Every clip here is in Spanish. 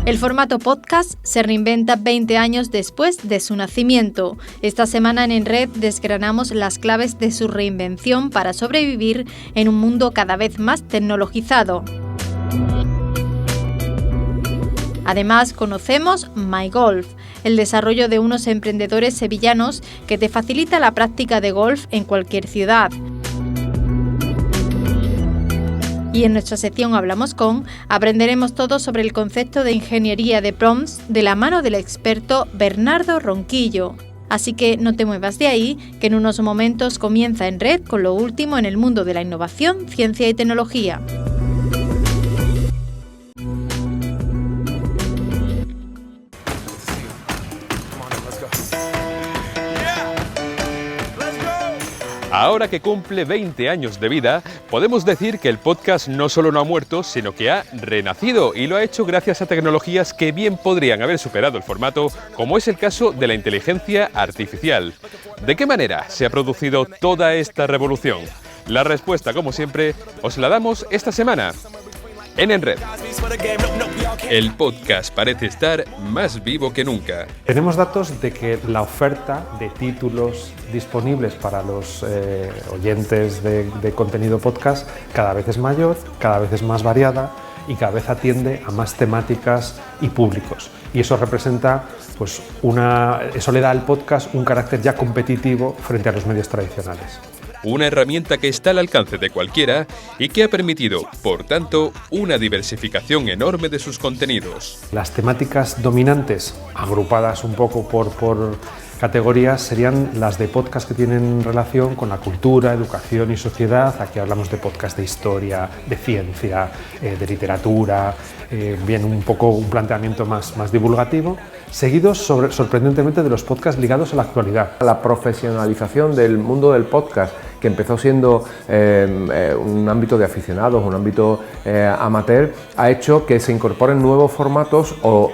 El formato podcast se reinventa 20 años después de su nacimiento. Esta semana en Red desgranamos las claves de su reinvención para sobrevivir en un mundo cada vez más tecnologizado. Además, conocemos MyGolf, el desarrollo de unos emprendedores sevillanos que te facilita la práctica de golf en cualquier ciudad. Y en nuestra sección Hablamos con, aprenderemos todo sobre el concepto de ingeniería de prompts de la mano del experto Bernardo Ronquillo. Así que no te muevas de ahí, que en unos momentos comienza en Red con lo último en el mundo de la innovación, ciencia y tecnología. Ahora que cumple 20 años de vida, podemos decir que el podcast no solo no ha muerto, sino que ha renacido, y lo ha hecho gracias a tecnologías que bien podrían haber superado el formato, como es el caso de la inteligencia artificial. ¿De qué manera se ha producido toda esta revolución? La respuesta, como siempre, os la damos esta semana en Red. El podcast parece estar más vivo que nunca. Tenemos datos de que la oferta de títulos disponibles para los oyentes de contenido podcast cada vez es mayor, cada vez es más variada y cada vez atiende a más temáticas y públicos. Y eso representa, eso le da al podcast un carácter ya competitivo frente a los medios tradicionales. Una herramienta que está al alcance de cualquiera y que ha permitido, por tanto, una diversificación enorme de sus contenidos. Las temáticas dominantes, agrupadas un poco por categorías, serían las de podcast que tienen relación con la cultura, educación y sociedad. Aquí hablamos de podcast de historia, de ciencia, de literatura, bien un poco un planteamiento más divulgativo, seguidos sorprendentemente de los podcasts ligados a la actualidad. La profesionalización del mundo del podcast, que empezó siendo un ámbito de aficionados, un ámbito amateur, ha hecho que se incorporen nuevos formatos o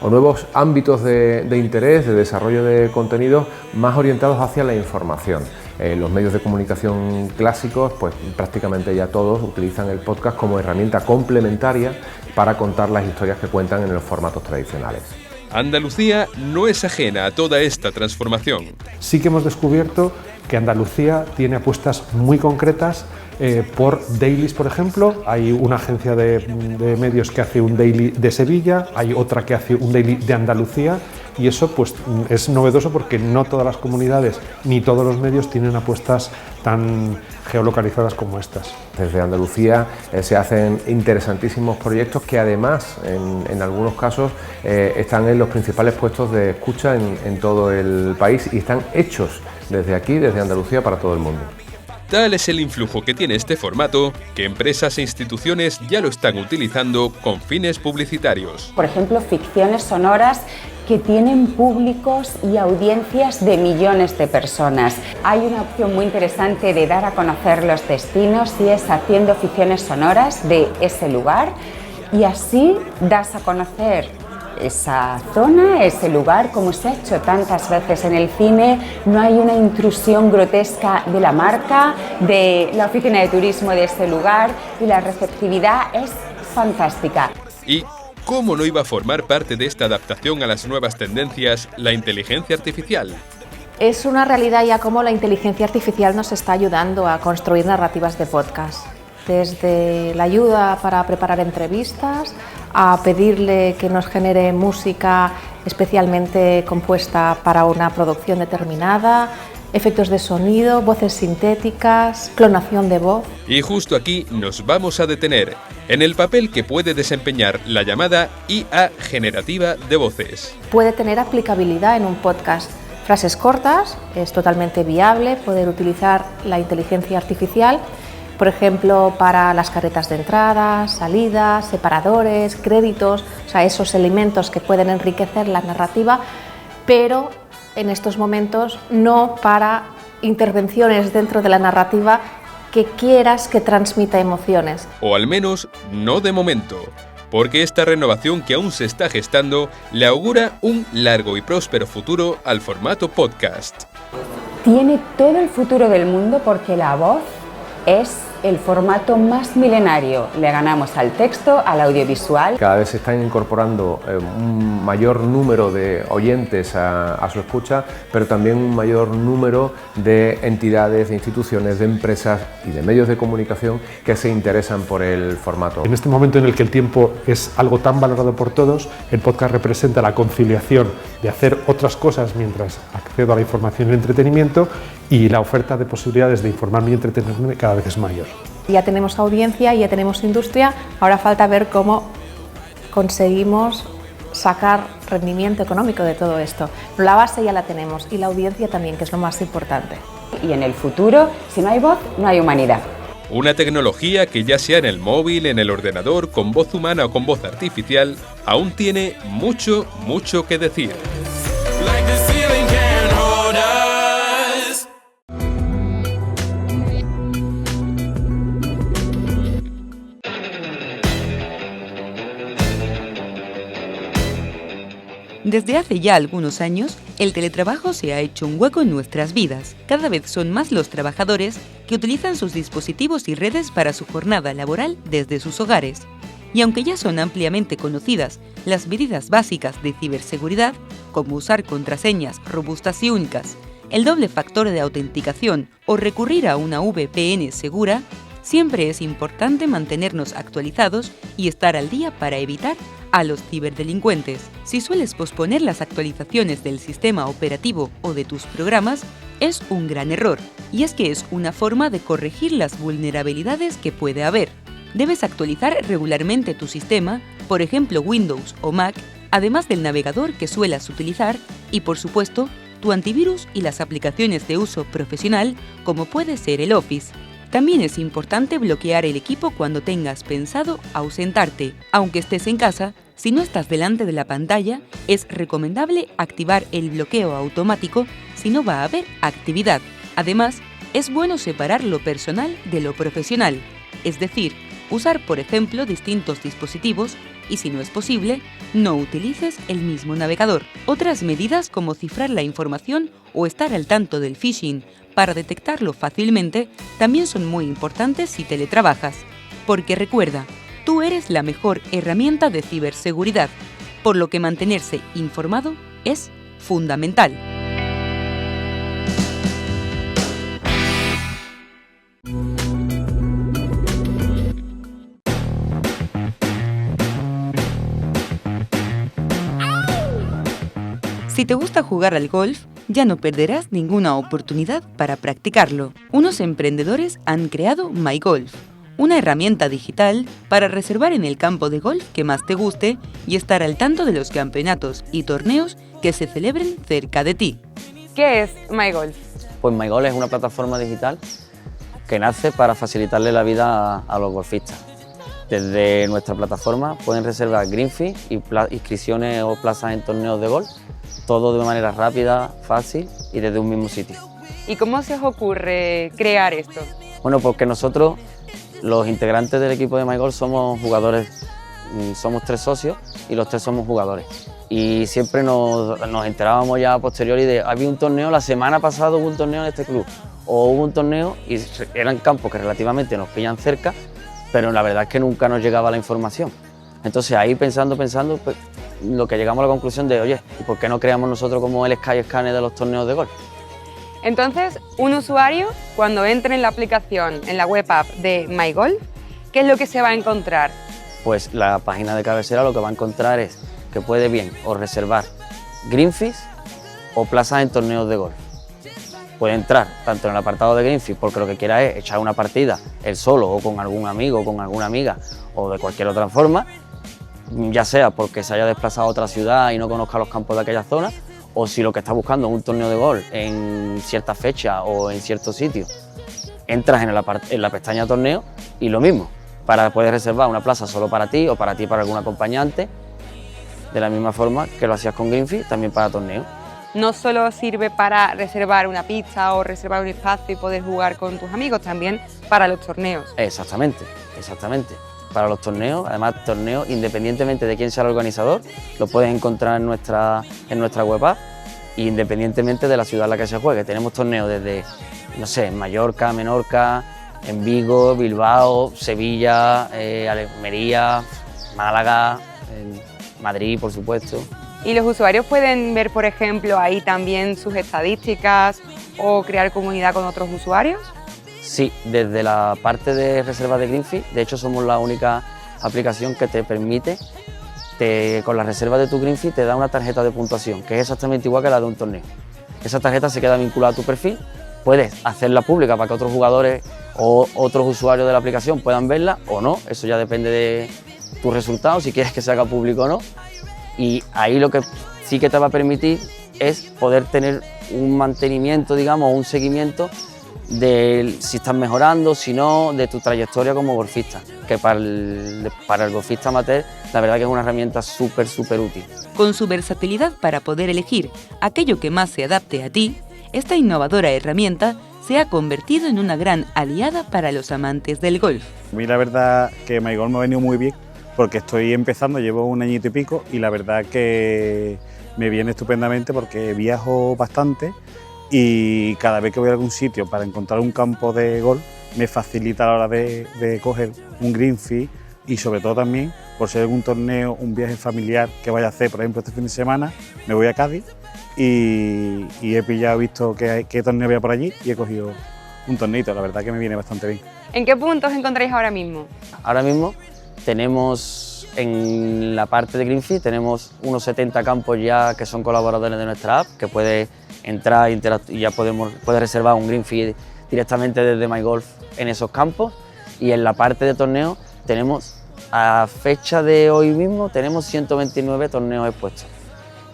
nuevos ámbitos de interés, de desarrollo de contenidos más orientados hacia la información. Los medios de comunicación clásicos, pues prácticamente ya todos utilizan el podcast como herramienta complementaria para contar las historias que cuentan en los formatos tradicionales. Andalucía no es ajena a toda esta transformación. Sí que hemos descubierto que Andalucía tiene apuestas muy concretas por dailies, por ejemplo. Hay una agencia de medios que hace un daily de Sevilla, hay otra que hace un daily de Andalucía, y eso pues es novedoso porque no todas las comunidades ni todos los medios tienen apuestas tan geolocalizadas como estas. Desde Andalucía se hacen interesantísimos proyectos que además en algunos casos están en los principales puestos de escucha en todo el país y están hechos desde aquí, desde Andalucía, para todo el mundo. Tal es el influjo que tiene este formato, que empresas e instituciones ya lo están utilizando con fines publicitarios. Por ejemplo, ficciones sonoras que tienen públicos y audiencias de millones de personas. Hay una opción muy interesante de dar a conocer los destinos y es haciendo ficciones sonoras de ese lugar, y así das a conocer esa zona, ese lugar, como se ha hecho tantas veces en el cine. No hay una intrusión grotesca de la marca, de la oficina de turismo de ese lugar, y la receptividad es fantástica. ¿Y cómo no iba a formar parte de esta adaptación a las nuevas tendencias la inteligencia artificial? Es una realidad ya cómo la inteligencia artificial nos está ayudando a construir narrativas de podcast. Desde la ayuda para preparar entrevistas, a pedirle que nos genere música especialmente compuesta para una producción determinada, efectos de sonido, voces sintéticas, clonación de voz. Y justo aquí nos vamos a detener, en el papel que puede desempeñar la llamada IA generativa de voces. Puede tener aplicabilidad en un podcast. Frases cortas, es totalmente viable poder utilizar la inteligencia artificial, por ejemplo, para las carretas de entrada, salidas, separadores, créditos, o sea, esos elementos que pueden enriquecer la narrativa, pero en estos momentos no para intervenciones dentro de la narrativa que quieras que transmita emociones. O al menos no de momento, porque esta renovación que aún se está gestando le augura un largo y próspero futuro al formato podcast. Tiene todo el futuro del mundo porque la voz Es el formato más milenario. Le ganamos al texto, al audiovisual. Cada vez se están incorporando un mayor número de oyentes a su escucha, pero también un mayor número de entidades, de instituciones, de empresas y de medios de comunicación que se interesan por el formato. En este momento en el que el tiempo es algo tan valorado por todos, el podcast representa la conciliación de hacer otras cosas mientras accedo a la información y el entretenimiento, y la oferta de posibilidades de informarme y entretenerme cada vez es mayor. Ya tenemos audiencia, ya tenemos industria, ahora falta ver cómo conseguimos sacar rendimiento económico de todo esto. Pero la base ya la tenemos y la audiencia también, que es lo más importante. Y en el futuro, si no hay voz, no hay humanidad. Una tecnología que, ya sea en el móvil, en el ordenador, con voz humana o con voz artificial, aún tiene mucho que decir. Desde hace ya algunos años, el teletrabajo se ha hecho un hueco en nuestras vidas. Cada vez son más los trabajadores que utilizan sus dispositivos y redes para su jornada laboral desde sus hogares. Y aunque ya son ampliamente conocidas las medidas básicas de ciberseguridad, como usar contraseñas robustas y únicas, el doble factor de autenticación o recurrir a una VPN segura, siempre es importante mantenernos actualizados y estar al día para evitar a los ciberdelincuentes. Si sueles posponer las actualizaciones del sistema operativo o de tus programas, es un gran error, y es que es una forma de corregir las vulnerabilidades que puede haber. Debes actualizar regularmente tu sistema, por ejemplo Windows o Mac, además del navegador que suelas utilizar y, por supuesto, tu antivirus y las aplicaciones de uso profesional, como puede ser el Office. También es importante bloquear el equipo cuando tengas pensado ausentarte. Aunque estés en casa, si no estás delante de la pantalla, es recomendable activar el bloqueo automático si no va a haber actividad. Además, es bueno separar lo personal de lo profesional, es decir, usar, por ejemplo, distintos dispositivos y, si no es posible, no utilices el mismo navegador. Otras medidas como cifrar la información o estar al tanto del phishing para detectarlo fácilmente también son muy importantes si teletrabajas. Porque recuerda, tú eres la mejor herramienta de ciberseguridad, por lo que mantenerse informado es fundamental. Si te gusta jugar al golf, ya no perderás ninguna oportunidad para practicarlo. Unos emprendedores han creado MyGolf, una herramienta digital para reservar en el campo de golf que más te guste y estar al tanto de los campeonatos y torneos que se celebren cerca de ti. ¿Qué es MyGolf? Pues MyGolf es una plataforma digital que nace para facilitarle la vida a los golfistas. Desde nuestra plataforma pueden reservar green fee y inscripciones o plazas en torneos de golf, todo de manera rápida, fácil y desde un mismo sitio. ¿Y cómo se os ocurre crear esto? Bueno, porque nosotros, los integrantes del equipo de MyGolf, somos jugadores, somos 3 socios y los 3 somos jugadores. Y siempre nos enterábamos ya a posteriori de había un torneo, la semana pasada hubo un torneo en este club, o hubo un torneo y eran campos que relativamente nos pillan cerca, pero la verdad es que nunca nos llegaba la información. Entonces ahí pensando, pues, lo que llegamos a la conclusión de, oye, ¿y por qué no creamos nosotros como el Skyscanner de los torneos de golf? Entonces, un usuario, cuando entre en la aplicación, en la web app de MyGolf, ¿qué es lo que se va a encontrar? Pues la página de cabecera lo que va a encontrar es que puede bien o reservar green fees o plazas en torneos de golf. Puede entrar tanto en el apartado de green fees porque lo que quiera es echar una partida él solo o con algún amigo o con alguna amiga o de cualquier otra forma, ya sea porque se haya desplazado a otra ciudad y no conozca los campos de aquella zona, o si lo que está buscando es un torneo de golf en cierta fecha o en cierto sitio, entras en la pestaña torneo y lo mismo, para poder reservar una plaza solo para ti o para algún acompañante, de la misma forma que lo hacías con Greenfee, también para torneo. No solo sirve para reservar una pista o reservar un espacio y poder jugar con tus amigos, también para los torneos. Exactamente. Para los torneos, además torneos, independientemente de quién sea el organizador, lo puedes encontrar en nuestra web app, independientemente de la ciudad en la que se juegue. Tenemos torneos desde, no sé, Mallorca, Menorca, en Vigo, Bilbao, Sevilla, Almería, Málaga, Madrid, por supuesto. ¿Y los usuarios pueden ver, por ejemplo, ahí también sus estadísticas o crear comunidad con otros usuarios? Sí, desde la parte de reservas de Greenfee, de hecho somos la única aplicación que te permite, con las reservas de tu Greenfee te da una tarjeta de puntuación, que es exactamente igual que la de un torneo. Esa tarjeta se queda vinculada a tu perfil, puedes hacerla pública para que otros jugadores o otros usuarios de la aplicación puedan verla o no, eso ya depende de tus resultados, si quieres que se haga público o no. Y ahí lo que sí que te va a permitir es poder tener un mantenimiento, digamos, un seguimiento de si estás mejorando, si no, de tu trayectoria como golfista, que para el golfista amateur la verdad que es una herramienta súper útil. Con su versatilidad para poder elegir aquello que más se adapte a ti, esta innovadora herramienta se ha convertido en una gran aliada para los amantes del golf. A mí la verdad que MyGolf me ha venido muy bien porque estoy empezando, llevo un añito y pico y la verdad que me viene estupendamente porque viajo bastante y cada vez que voy a algún sitio para encontrar un campo de golf me facilita a la hora de coger un Greenfee y sobre todo también por si hay algún torneo, un viaje familiar que vaya a hacer, por ejemplo este fin de semana me voy a Cádiz y he visto qué torneo había por allí y he cogido un torneito, la verdad que me viene bastante bien. ¿En qué puntos encontráis ahora mismo? Ahora mismo tenemos en la parte de Greenfee tenemos unos 70 campos ya que son colaboradores de nuestra app, que puede entrar y ya puede reservar un Greenfee directamente desde MyGolf en esos campos. Y en la parte de torneo tenemos, a fecha de hoy mismo, tenemos 129 torneos expuestos.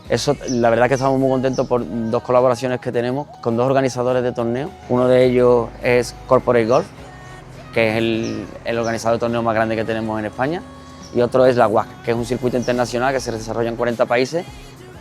Eso, la verdad que estamos muy contentos por dos colaboraciones que tenemos con dos organizadores de torneos. Uno de ellos es Corporate Golf, que es el organizador de torneos más grande que tenemos en España, y otro es la WAC, que es un circuito internacional que se desarrolla en 40 países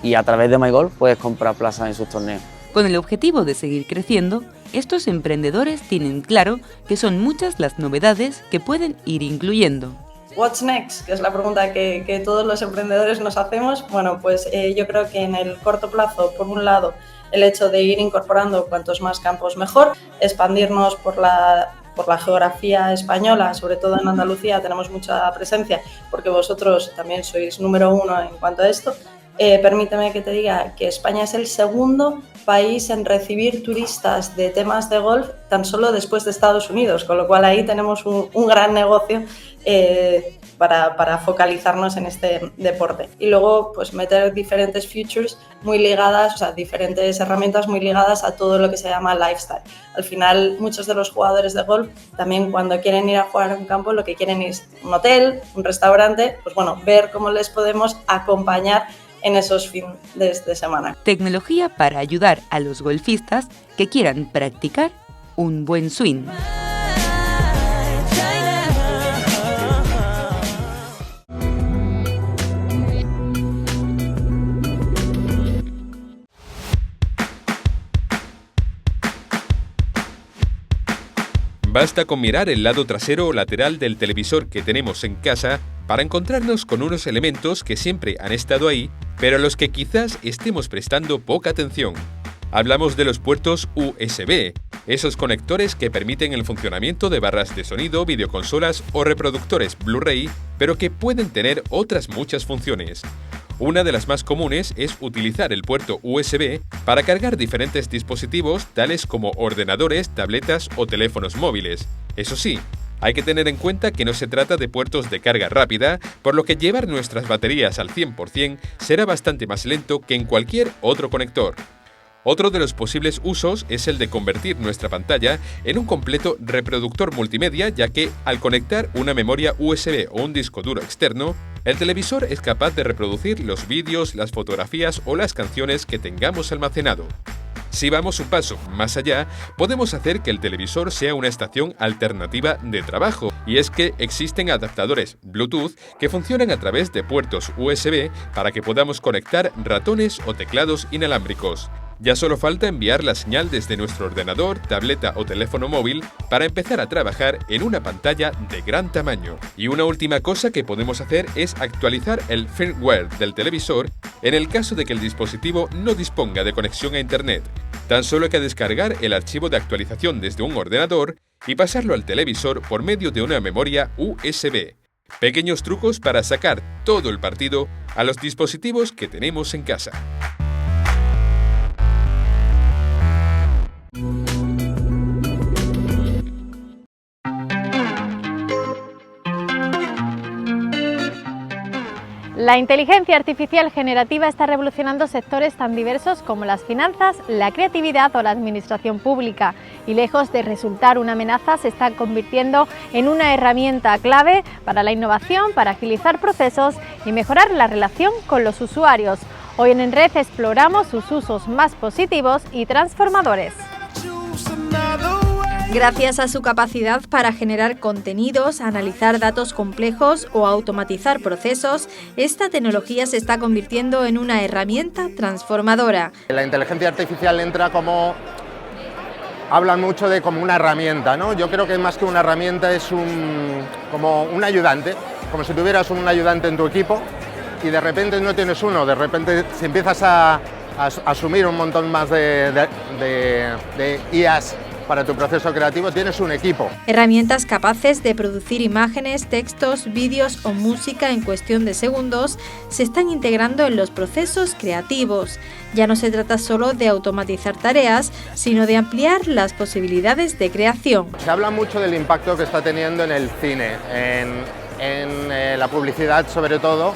y a través de MyGolf puedes comprar plazas en sus torneos. Con el objetivo de seguir creciendo, estos emprendedores tienen claro que son muchas las novedades que pueden ir incluyendo. What's next? Que es la pregunta que todos los emprendedores nos hacemos. Bueno, pues yo creo que en el corto plazo, por un lado, el hecho de ir incorporando cuantos más campos mejor, expandirnos por la geografía española, sobre todo en Andalucía tenemos mucha presencia porque vosotros también sois número uno en cuanto a esto. Permíteme que te diga que España es el segundo país en recibir turistas de temas de golf tan solo después de Estados Unidos, con lo cual ahí tenemos un gran negocio para focalizarnos en este deporte. Y luego pues meter diferentes features muy ligadas, o sea, diferentes herramientas muy ligadas a todo lo que se llama lifestyle. Al final, muchos de los jugadores de golf también cuando quieren ir a jugar a un campo lo que quieren es un hotel, un restaurante, pues bueno, ver cómo les podemos acompañar en esos fines de semana. Tecnología para ayudar a los golfistas que quieran practicar un buen swing. Basta con mirar el lado trasero o lateral del televisor que tenemos en casa para encontrarnos con unos elementos que siempre han estado ahí, pero a los que quizás estemos prestando poca atención. Hablamos de los puertos USB, esos conectores que permiten el funcionamiento de barras de sonido, videoconsolas o reproductores Blu-ray, pero que pueden tener otras muchas funciones. Una de las más comunes es utilizar el puerto USB para cargar diferentes dispositivos tales como ordenadores, tabletas o teléfonos móviles. Eso sí, hay que tener en cuenta que no se trata de puertos de carga rápida, por lo que llevar nuestras baterías al 100% será bastante más lento que en cualquier otro conector. Otro de los posibles usos es el de convertir nuestra pantalla en un completo reproductor multimedia, ya que al conectar una memoria USB o un disco duro externo, el televisor es capaz de reproducir los vídeos, las fotografías o las canciones que tengamos almacenado. Si vamos un paso más allá, podemos hacer que el televisor sea una estación alternativa de trabajo, y es que existen adaptadores Bluetooth que funcionan a través de puertos USB para que podamos conectar ratones o teclados inalámbricos. Ya solo falta enviar la señal desde nuestro ordenador, tableta o teléfono móvil para empezar a trabajar en una pantalla de gran tamaño. Y una última cosa que podemos hacer es actualizar el firmware del televisor en el caso de que el dispositivo no disponga de conexión a Internet. Tan solo hay que descargar el archivo de actualización desde un ordenador y pasarlo al televisor por medio de una memoria USB. Pequeños trucos para sacar todo el partido a los dispositivos que tenemos en casa. La inteligencia artificial generativa está revolucionando sectores tan diversos como las finanzas, la creatividad o la administración pública, y lejos de resultar una amenaza se está convirtiendo en una herramienta clave para la innovación, para agilizar procesos y mejorar la relación con los usuarios. Hoy en Red exploramos sus usos más positivos y transformadores. Gracias a su capacidad para generar contenidos, analizar datos complejos o automatizar procesos, esta tecnología se está convirtiendo en una herramienta transformadora. La inteligencia artificial entra como... Hablan mucho de como una herramienta, ¿no? Yo creo que más que una herramienta es como un ayudante, como si tuvieras un ayudante en tu equipo y de repente no tienes uno, de repente si empiezas a asumir un montón más de IAs para tu proceso creativo, tienes un equipo. Herramientas capaces de producir imágenes, textos, vídeos o música en cuestión de segundos se están integrando en los procesos creativos. Ya no se trata solo de automatizar tareas, sino de ampliar las posibilidades de creación. Se habla mucho del impacto que está teniendo en el cine, en la publicidad sobre todo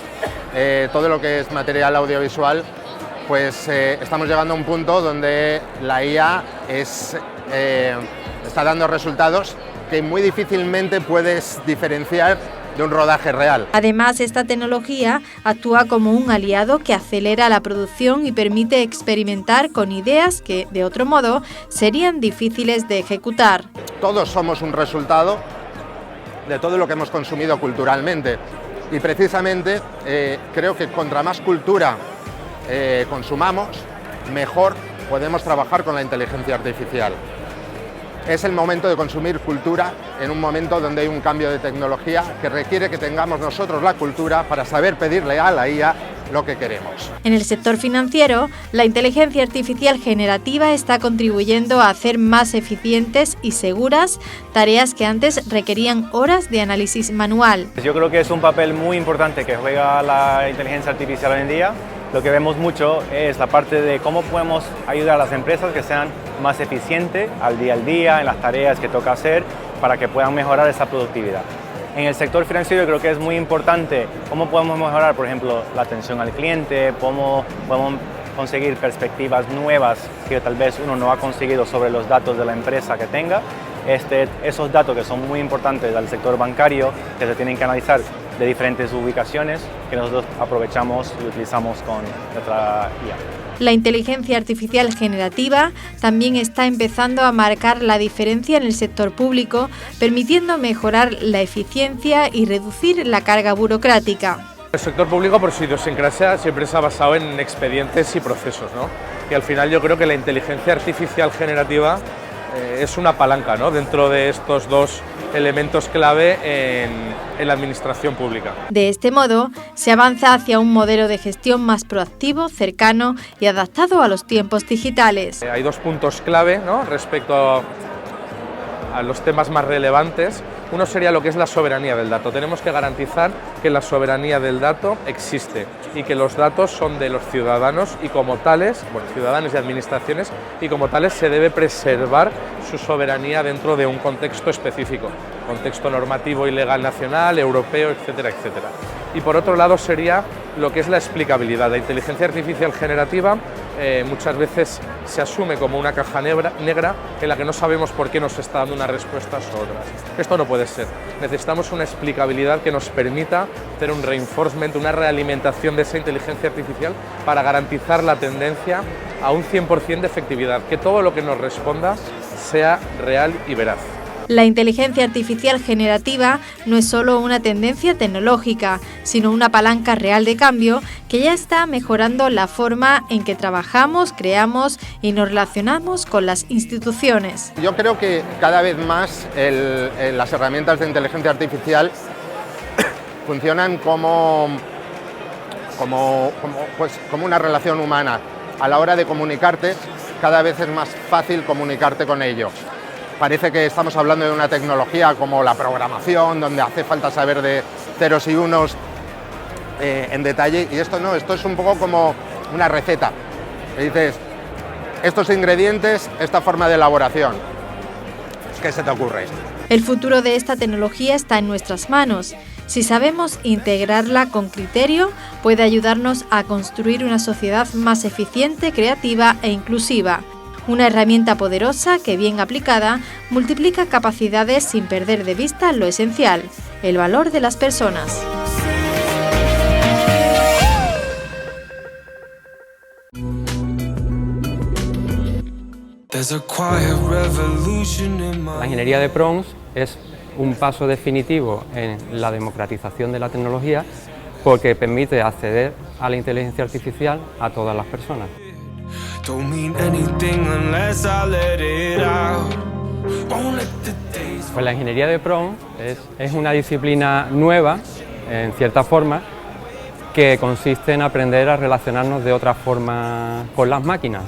lo que es material audiovisual, pues estamos llegando a un punto donde la IA está dando resultados que muy difícilmente puedes diferenciar de un rodaje real. Además, esta tecnología actúa como un aliado que acelera la producción y permite experimentar con ideas que, de otro modo, serían difíciles de ejecutar. Todos somos un resultado de todo lo que hemos consumido culturalmente y precisamente creo que contra más cultura consumamos, mejor podemos trabajar con la inteligencia artificial. Es el momento de consumir cultura en un momento donde hay un cambio de tecnología que requiere que tengamos nosotros la cultura para saber pedirle a la IA lo que queremos. En el sector financiero, la inteligencia artificial generativa está contribuyendo a hacer más eficientes y seguras tareas que antes requerían horas de análisis manual. Yo creo que es un papel muy importante que juega la inteligencia artificial hoy en día. Lo que vemos mucho es la parte de cómo podemos ayudar a las empresas que sean más eficientes al día en las tareas que toca hacer para que puedan mejorar esa productividad. En el sector financiero creo que es muy importante cómo podemos mejorar, por ejemplo, la atención al cliente, cómo podemos conseguir perspectivas nuevas que tal vez uno no ha conseguido sobre los datos de la empresa que tenga. Esos datos que son muy importantes del sector bancario, que se tienen que analizar de diferentes ubicaciones, que nosotros aprovechamos y utilizamos con nuestra IA. La inteligencia artificial generativa también está empezando a marcar la diferencia en el sector público, permitiendo mejorar la eficiencia y reducir la carga burocrática. El sector público, por su idiosincrasia, siempre se ha basado en expedientes y procesos, ¿no? Y al final yo creo que la inteligencia artificial generativa es una palanca, ¿no?, dentro de estos dos elementos clave en la administración pública. De este modo, se avanza hacia un modelo de gestión más proactivo, cercano y adaptado a los tiempos digitales. Hay dos puntos clave, ¿no?, respecto a los temas más relevantes. Uno sería lo que es la soberanía del dato. Tenemos que garantizar que la soberanía del dato existe y que los datos son de los ciudadanos y como tales, ciudadanos y administraciones, y como tales se debe preservar su soberanía dentro de un contexto específico, contexto normativo y legal nacional, europeo, etcétera, etcétera. Y por otro lado sería lo que es la explicabilidad. La inteligencia artificial generativa muchas veces se asume como una caja negra en la que no sabemos por qué nos está dando unas respuestas u otras. Esto no puede ser. Necesitamos una explicabilidad que nos permita hacer un reinforcement, una realimentación de esa inteligencia artificial para garantizar la tendencia a un 100% de efectividad, que todo lo que nos responda sea real y veraz. La inteligencia artificial generativa no es solo una tendencia tecnológica, sino una palanca real de cambio que ya está mejorando la forma en que trabajamos, creamos y nos relacionamos con las instituciones. Yo creo que cada vez más las herramientas de inteligencia artificial funcionan como una relación humana. A la hora de comunicarte, cada vez es más fácil comunicarte con ellos. parece que estamos hablando de una tecnología como la programación, donde hace falta saber de ceros y unos en detalle, y esto no, esto es un poco como una receta. Le dices, estos ingredientes, esta forma de elaboración, ¿qué se te ocurre? El futuro de esta tecnología está en nuestras manos. Si sabemos integrarla con criterio, puede ayudarnos a construir una sociedad más eficiente, creativa e inclusiva. Una herramienta poderosa que, bien aplicada, multiplica capacidades sin perder de vista lo esencial, el valor de las personas. La ingeniería de prompts es un paso definitivo en la democratización de la tecnología porque permite acceder a la inteligencia artificial a todas las personas. Pues la ingeniería de prompts es una disciplina nueva, en cierta forma, que consiste en aprender a relacionarnos de otra forma con las máquinas.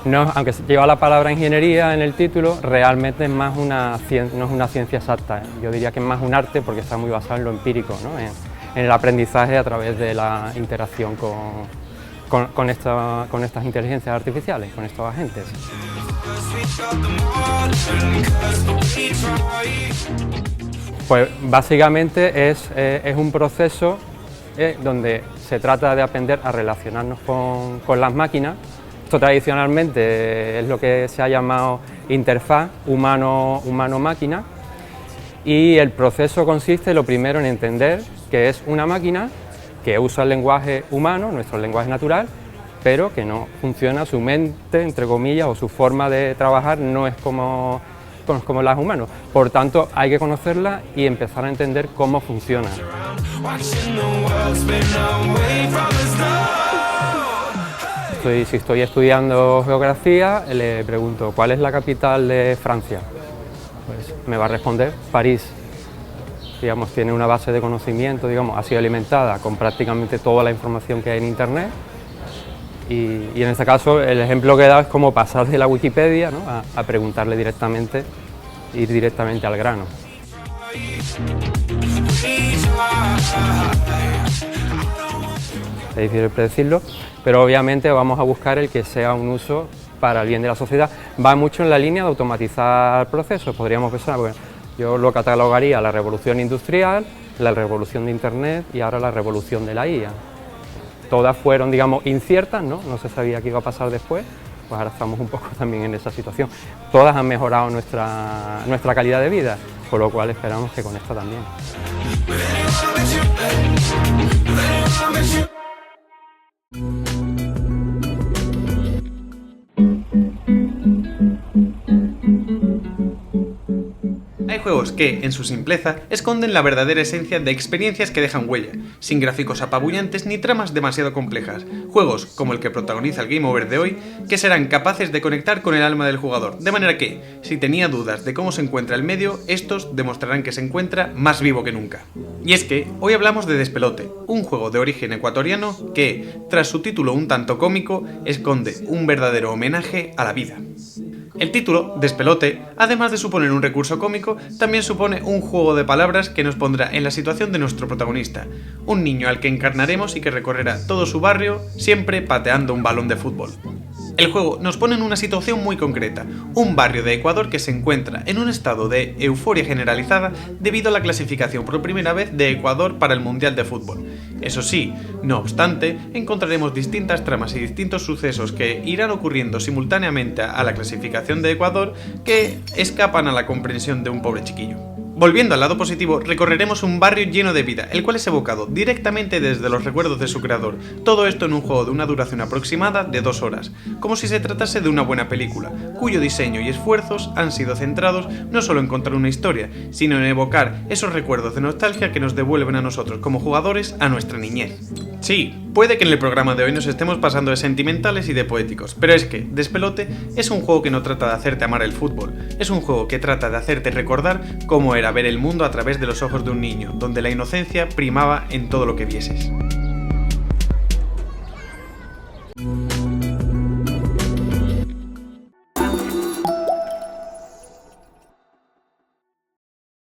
No, aunque lleva la palabra ingeniería en el título, realmente es más no es una ciencia exacta. Yo diría que es más un arte porque está muy basado en lo empírico, ¿no? En el aprendizaje a través de la interacción con estas inteligencias artificiales, con estos agentes. Pues básicamente es un proceso donde se trata de aprender a relacionarnos con las máquinas. Esto tradicionalmente es lo que se ha llamado interfaz humano-máquina, y el proceso consiste lo primero en entender que es una máquina que usa el lenguaje humano, nuestro lenguaje natural, pero que no funciona, su mente, entre comillas, o su forma de trabajar no es como las humanos. Por tanto, hay que conocerla y empezar a entender cómo funciona. Si estoy estudiando geografía, le pregunto ¿cuál es la capital de Francia? Pues me va a responder París. Digamos, tiene una base de conocimiento, digamos, ha sido alimentada con prácticamente toda la información que hay en Internet. Y en este caso el ejemplo que he dado es como pasar de la Wikipedia, ¿no? a preguntarle directamente, ir directamente al grano. Es difícil predecirlo, pero obviamente vamos a buscar el que sea un uso para el bien de la sociedad. Va mucho en la línea de automatizar procesos, podríamos pensar, bueno, yo lo catalogaría la revolución industrial, la revolución de Internet y ahora la revolución de la IA. Todas fueron, digamos, inciertas, ¿no? No se sabía qué iba a pasar después, pues ahora estamos un poco también en esa situación. Todas han mejorado nuestra calidad de vida, por lo cual esperamos que con esta también. Hay juegos que, en su simpleza, esconden la verdadera esencia de experiencias que dejan huella, sin gráficos apabullantes ni tramas demasiado complejas. Juegos, como el que protagoniza el Game Over de hoy, que serán capaces de conectar con el alma del jugador, de manera que, si tenía dudas de cómo se encuentra el medio, estos demostrarán que se encuentra más vivo que nunca. Y es que, hoy hablamos de Despelote, un juego de origen ecuatoriano que, tras su título un tanto cómico, esconde un verdadero homenaje a la vida. El título, Despelote, además de suponer un recurso cómico, también supone un juego de palabras que nos pondrá en la situación de nuestro protagonista, un niño al que encarnaremos y que recorrerá todo su barrio, siempre pateando un balón de fútbol. El juego nos pone en una situación muy concreta, un barrio de Ecuador que se encuentra en un estado de euforia generalizada debido a la clasificación por primera vez de Ecuador para el Mundial de Fútbol. Eso sí, no obstante, encontraremos distintas tramas y distintos sucesos que irán ocurriendo simultáneamente a la clasificación de Ecuador que escapan a la comprensión de un pobre chiquillo. Volviendo al lado positivo, recorreremos un barrio lleno de vida, el cual es evocado directamente desde los recuerdos de su creador. Todo esto en un juego de una duración aproximada de 2 horas, como si se tratase de una buena película, cuyo diseño y esfuerzos han sido centrados no solo en contar una historia, sino en evocar esos recuerdos de nostalgia que nos devuelven a nosotros como jugadores a nuestra niñez. Sí, puede que en el programa de hoy nos estemos pasando de sentimentales y de poéticos, pero es que Despelote es un juego que no trata de hacerte amar el fútbol, es un juego que trata de hacerte recordar cómo era ver el mundo a través de los ojos de un niño, donde la inocencia primaba en todo lo que vieses.